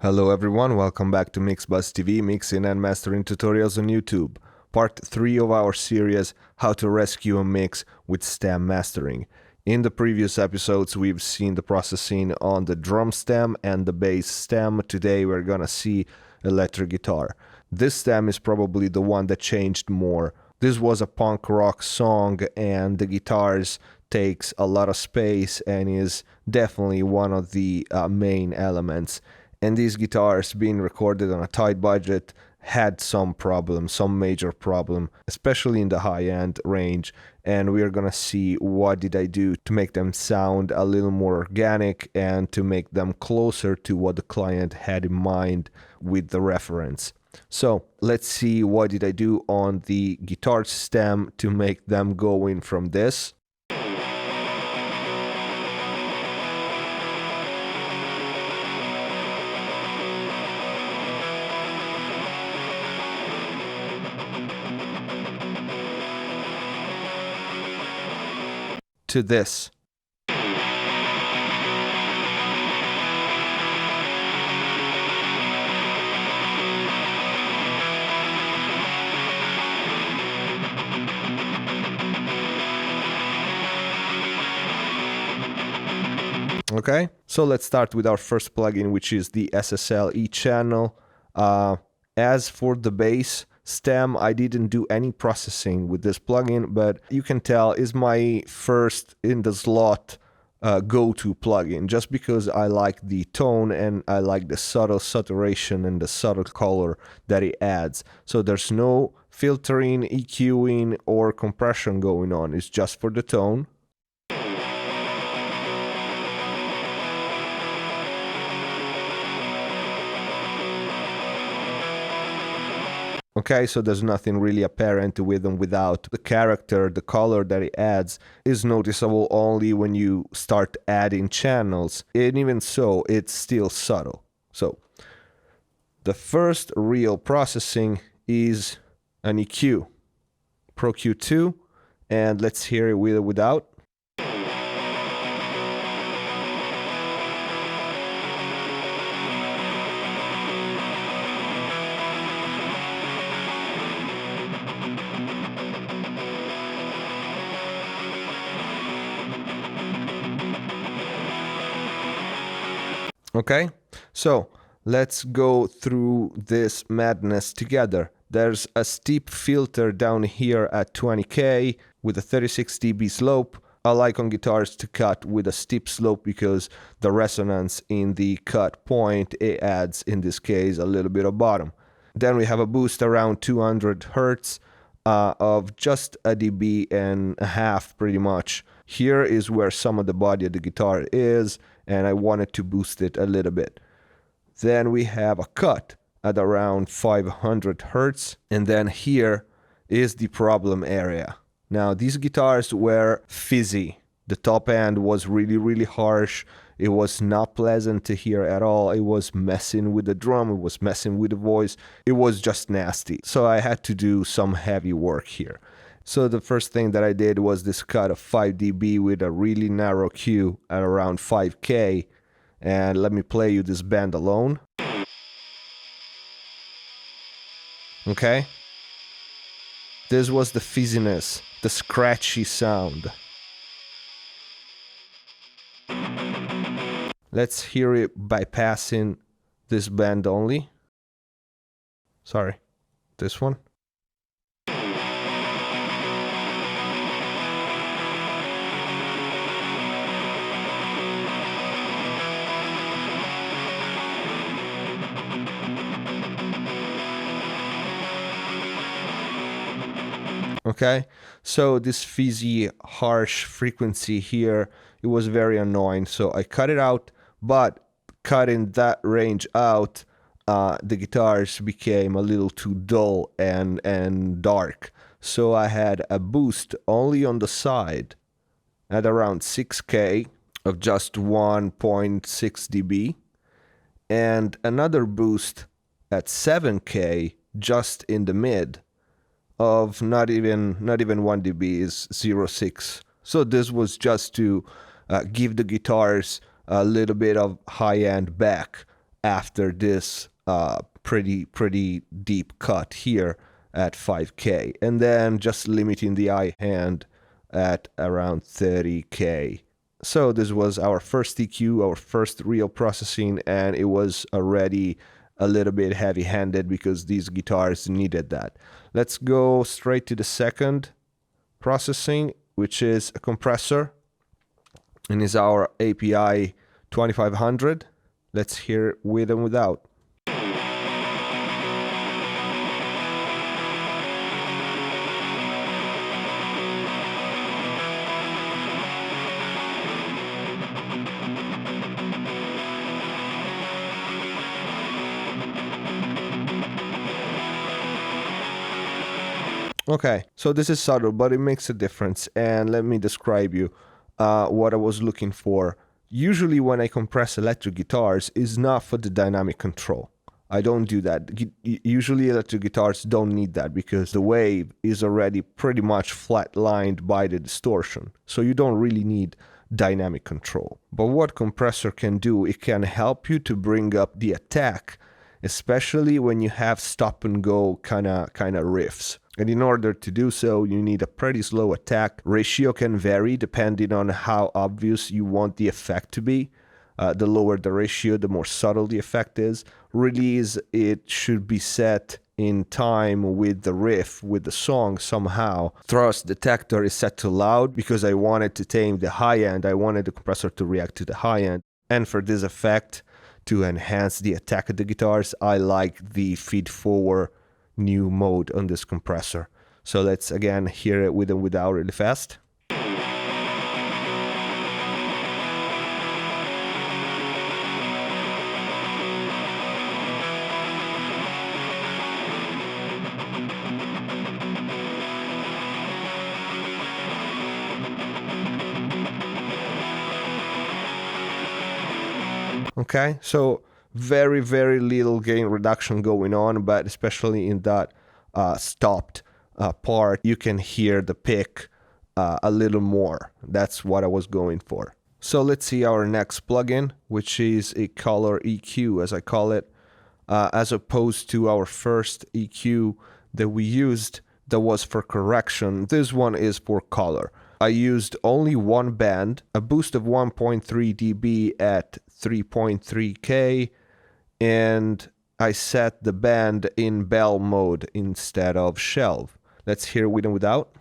Hello everyone, welcome back to MixBuzz TV, mixing and mastering tutorials on YouTube. Part 3 of our series, How to Rescue a Mix with Stem Mastering. In the previous episodes, we've seen the processing on the drum stem and the bass stem. Today we're gonna see electric guitar. This stem is probably the one that changed more. This was a punk rock song and the guitars takes a lot of space and is definitely one of the main elements. And these guitars being recorded on a tight budget had some major problem, especially in the high-end range. And we're gonna see what did I do to make them sound a little more organic and to make them closer to what the client had in mind with the reference. So let's see what did I do on the guitar stem to make them go in from this. To this. Okay, so let's start with our first plugin, which is the SSL E-channel. As for the bass stem, I didn't do any processing with this plugin, but you can tell is my first in the slot go-to plugin, just because I like the tone and I like the subtle saturation and the subtle color that it adds. So there's no filtering, EQing, or compression going on. It's just for the tone. Okay, so there's nothing really apparent with and without. The character, the color that it adds is noticeable only when you start adding channels. And even so, it's still subtle. So the first real processing is an EQ, Pro Q2, and let's hear it with or without. Okay, so let's go through this madness together. There's a steep filter down here at 20K with a 36 dB slope. I like on guitars to cut with a steep slope because the resonance in the cut point, it adds, in this case, a little bit of bottom. Then we have a boost around 200 Hertz of just a dB and a half pretty much. Here is where some of the body of the guitar is, and I wanted to boost it a little bit. Then we have a cut at around 500 Hertz, and then here is the problem area. Now these guitars were fizzy. The top end was really harsh. It was not pleasant to hear at all. It was messing with the drum, it was messing with the voice. It was just nasty. So I had to do some heavy work here. So the first thing that I did was this cut of 5 dB with a really narrow Q at around 5K. And let me play you this bend alone. Okay? This was the fizziness, the scratchy sound. Let's hear it bypassing this bend only. Sorry, this one. Okay, so this fizzy, harsh frequency here, it was very annoying. So I cut it out, but cutting that range out, the guitars became a little too dull and dark. So I had a boost only on the side at around 6K of just 1.6 dB, and another boost at 7K just in the mid of not even 1 dB, is 0.6. So this was just to give the guitars a little bit of high end back. after this pretty deep cut here at 5K, and then just limiting the eye hand at around 30K. So this was our first EQ, our first real processing, and it was already a little bit heavy-handed because these guitars needed that. Let's go straight to the second processing, which is a compressor, and is our API 2500. Let's hear it with and without. Okay, so this is subtle, but it makes a difference, and let me describe you what I was looking for. Usually when I compress electric guitars, is not for the dynamic control. I don't do that. Usually electric guitars don't need that because the wave is already pretty much flat-lined by the distortion, so you don't really need dynamic control. But what compressor can do, it can help you to bring up the attack, especially when you have stop and go kind of riffs. And in order to do so, you need a pretty slow attack. Ratio can vary depending on how obvious you want the effect to be. The lower the ratio, the more subtle the effect is. Release, it should be set in time with the riff, with the song somehow. Thrust detector is set to loud because I wanted to tame the high end. I wanted the compressor to react to the high end. And for this effect, to enhance the attack of the guitars, I like the feed-forward new mode on this compressor. So let's again hear it with and without really fast. Okay, so very little gain reduction going on, but especially in that stopped part, you can hear the pick a little more. That's what I was going for. So let's see our next plugin, which is a color EQ, as I call it, as opposed to our first EQ that we used that was for correction. This one is for color. I used only one band, a boost of 1.3 dB at 3.3K, and I set the band in bell mode instead of shelve. Let's hear with and without.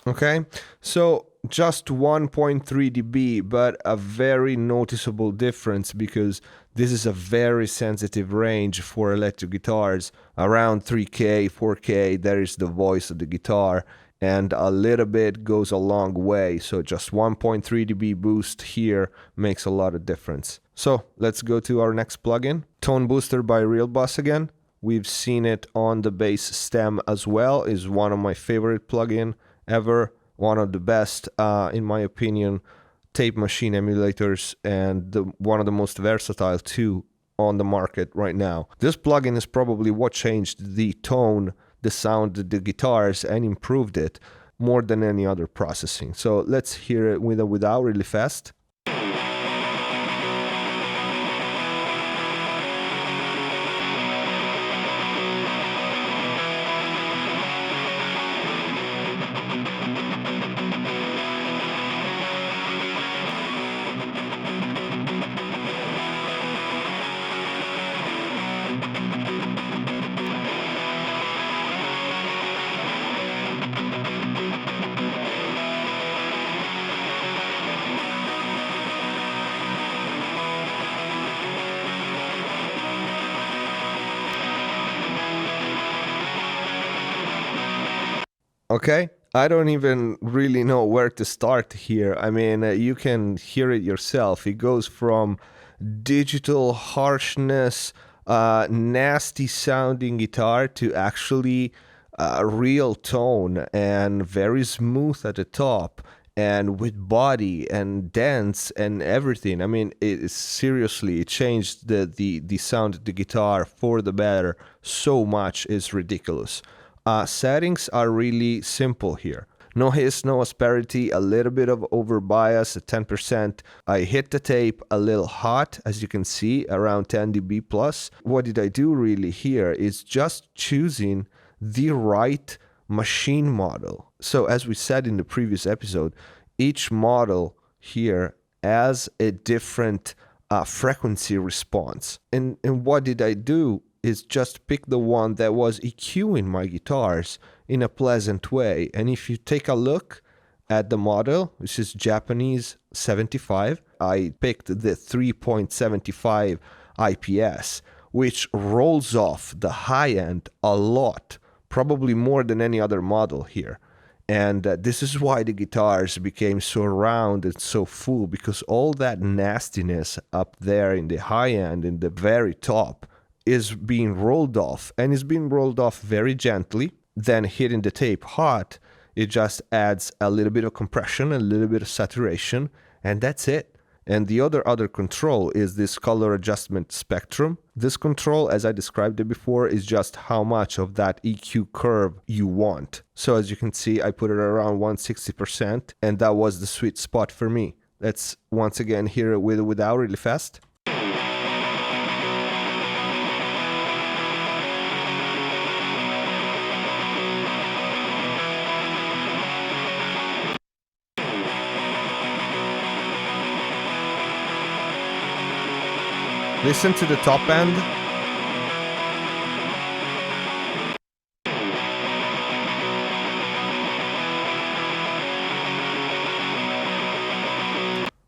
Okay, so just 1.3 dB, but a very noticeable difference because this is a very sensitive range for electric guitars. Around 3K, 4K, there is the voice of the guitar, and a little bit goes a long way. So just 1.3 dB boost here makes a lot of difference. So let's go to our next plugin, Tone Booster by Real Bus again. We've seen it on the bass stem as well. Is one of my favorite plugin ever, one of the best, in my opinion, tape machine emulators, and one of the most versatile too on the market right now. This plugin is probably what changed the tone, the sound of the guitars, and improved it more than any other processing. So let's hear it with or without really fast. Okay, I don't even really know where to start here. I mean, you can hear it yourself. It goes from digital harshness, nasty sounding guitar to actually real tone and very smooth at the top and with body and dance and everything. I mean, seriously, it changed the sound of the guitar for the better so much. It's ridiculous. Settings are really simple here. No hiss, no asperity, a little bit of overbias at 10%. I hit the tape a little hot, as you can see, around 10 dB plus. What did I do really here is just choosing the right machine model. So as we said in the previous episode, each model here has a different frequency response. And what did I do is just pick the one that was EQing my guitars in a pleasant way. And if you take a look at the model, which is Japanese 75, I picked the 3.75 IPS, which rolls off the high end a lot, probably more than any other model here. And this is why the guitars became so round and so full, because all that nastiness up there in the high end, in the very top, is being rolled off, and is being rolled off very gently. Then hitting the tape hot, it just adds a little bit of compression, a little bit of saturation, and that's it. And the other control is this color adjustment spectrum. This control, as I described it before, is just how much of that EQ curve you want. So as you can see, I put it around 160%, and that was the sweet spot for me. Let's once again hear it without really fast. Listen to the top end.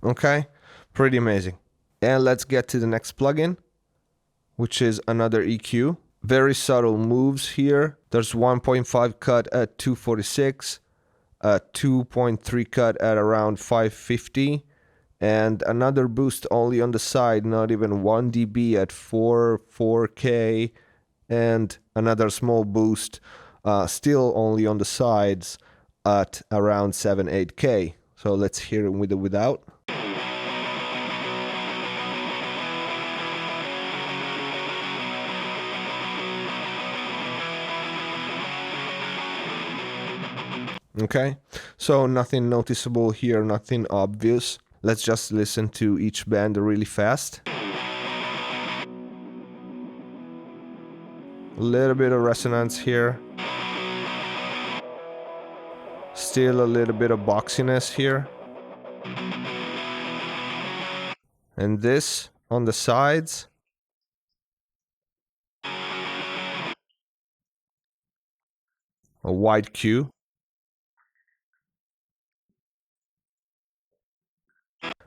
Okay, pretty amazing. And let's get to the next plugin, which is another EQ. Very subtle moves here. There's 1.5 cut at 246, a 2.3 cut at around 550, and another boost only on the side, not even 1 dB at 4K, and another small boost still only on the sides at around 7-8K. So let's hear it with or without. Okay, so nothing noticeable here, nothing obvious. Let's just listen to each band really fast. A little bit of resonance here. Still a little bit of boxiness here. And this on the sides. A wide Q.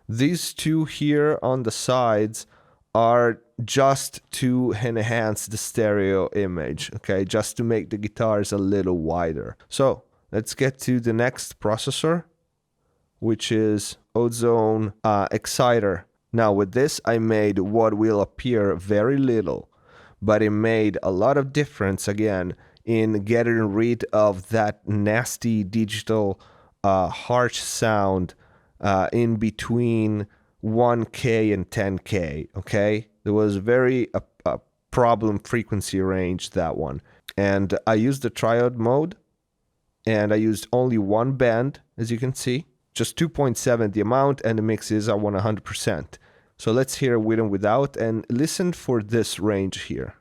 These two here on the sides are just to enhance the stereo image, okay? Just to make the guitars a little wider. So let's get to the next processor, which is Ozone Exciter. Now with this, I made what will appear very little, but it made a lot of difference again in getting rid of that nasty digital harsh sound in between 1K and 10K, okay? There was very a problem frequency range, that one. And I used the triode mode, and I used only one band, as you can see. Just 2.7 the amount, and the mixes are 100%. So let's hear with and without, and listen for this range here.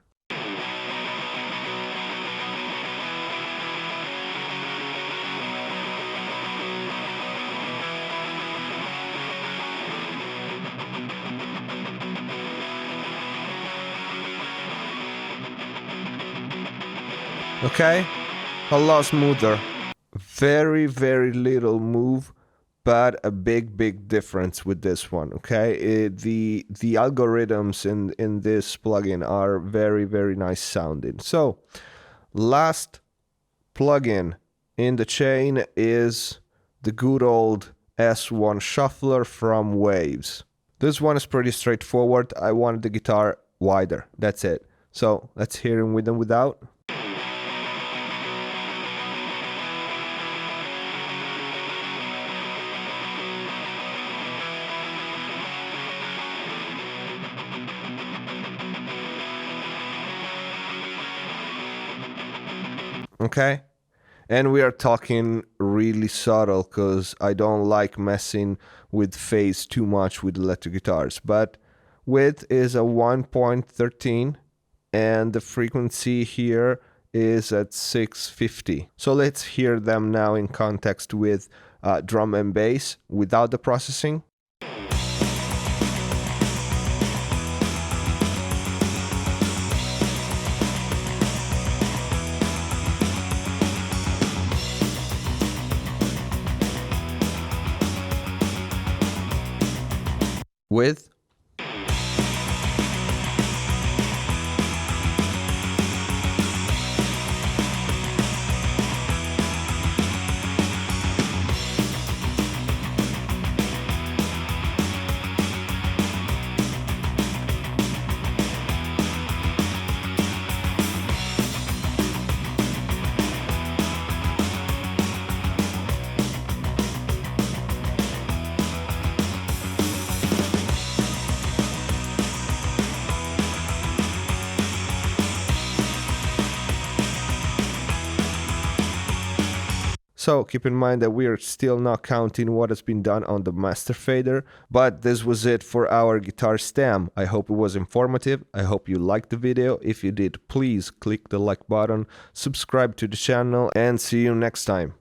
Okay, a lot smoother. Very, very little move, but a big difference with this one. Okay, the algorithms in this plugin are very, very nice sounding. So last plugin in the chain is the good old S1 shuffler from Waves. This one is pretty straightforward. I wanted the guitar wider, that's it. So let's hear him with and without. Okay, and we are talking really subtle because I don't like messing with phase too much with electric guitars. But width is a 1.13 and the frequency here is at 650. So let's hear them now in context with drum and bass without the processing. With So keep in mind that we are still not counting what has been done on the master fader, but this was it for our guitar stem. I hope it was informative. I hope you liked the video. If you did, please click the like button, subscribe to the channel, and see you next time.